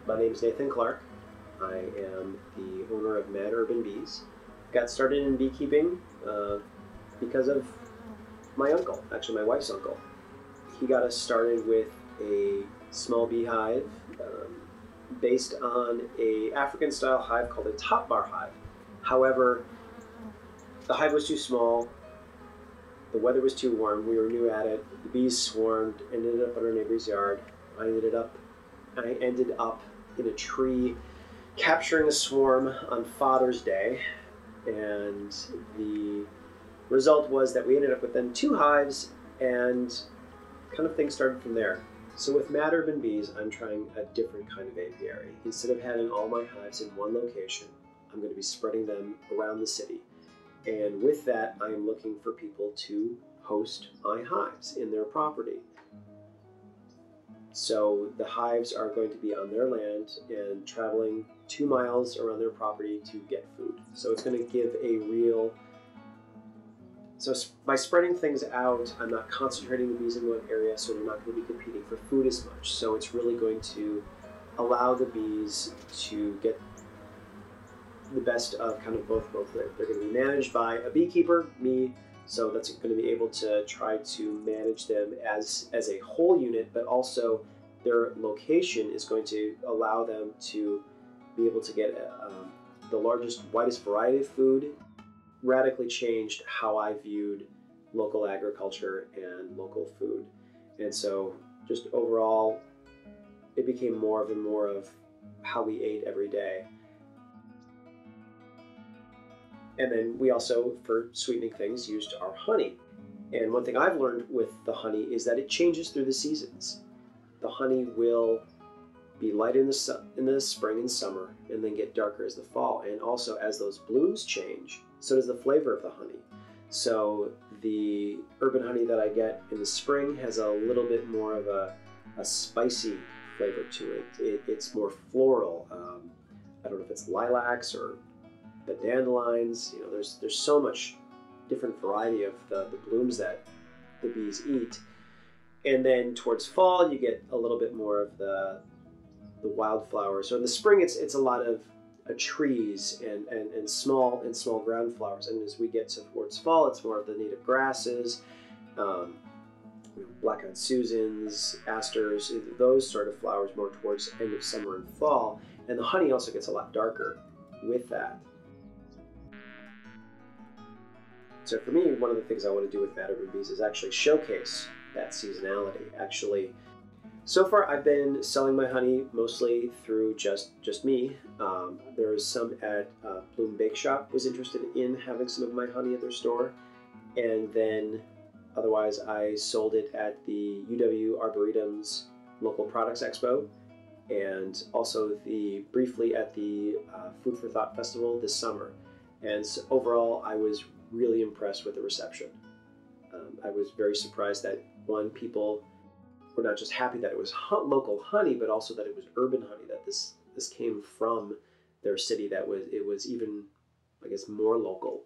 My name is Nathan Clarke. I am the owner of Mad Urban Bees. Got started in beekeeping because of my uncle, actually my wife's uncle. He got us started with a small beehive based on a African style hive called a top bar hive. However, the hive was too small, the weather was too warm, we were new at it, the bees swarmed, ended up in our neighbor's yard. I ended up in a tree capturing a swarm on Father's Day, and the result was that we ended up with then 2 hives, and kind of things started from there. So with Mad Urban Bees, I'm trying a different kind of apiary. Instead of having all my hives in one location, I'm going to be spreading them around the city. And with that, I'm looking for people to host my hives in their property. So the hives are going to be on their land and traveling 2 miles around their property to get food. So it's going to give a real... So by spreading things out, I'm not concentrating the bees in one area, so they're not going to be competing for food as much. So it's really going to allow the bees to get the best of kind of both. They're going to be managed by a beekeeper, me, so that's going to be able to try to manage them as a whole unit, but also their location is going to allow them to be able to get the largest, widest variety of food. Radically changed how I viewed local agriculture and local food. And so just overall, it became more of how we ate every day. And then we also, for sweetening things, used our honey. And one thing I've learned with the honey is that it changes through the seasons. The honey will be light in the spring and summer, and then get darker as the fall. And also, as those blooms change, so does the flavor of the honey. So the urban honey that I get in the spring has a little bit more of a spicy flavor to it. It's more floral. I don't know if it's lilacs or the dandelions. You know, there's so much different variety of the blooms that the bees eat. And then towards fall, you get a little bit more of the wildflowers. So in the spring, it's a lot of trees and small ground flowers. And as we get towards fall, it's more of the native grasses, black-eyed Susans, asters, those sort of flowers more towards end of summer and fall. And the honey also gets a lot darker with that. So for me, one of the things I want to do with Mad Urban Bees is actually showcase that seasonality. Actually, so far I've been selling my honey mostly through just me. There was some at Bloom Bake Shop was interested in having some of my honey at their store, and then otherwise I sold it at the UW Arboretum's Local Products Expo, and also briefly at the Food for Thought Festival this summer. And so overall, I was really impressed with the reception. I was very surprised that people were not just happy that it was local honey, but also that it was urban honey, that this came from their city, that it was even, I guess, more local.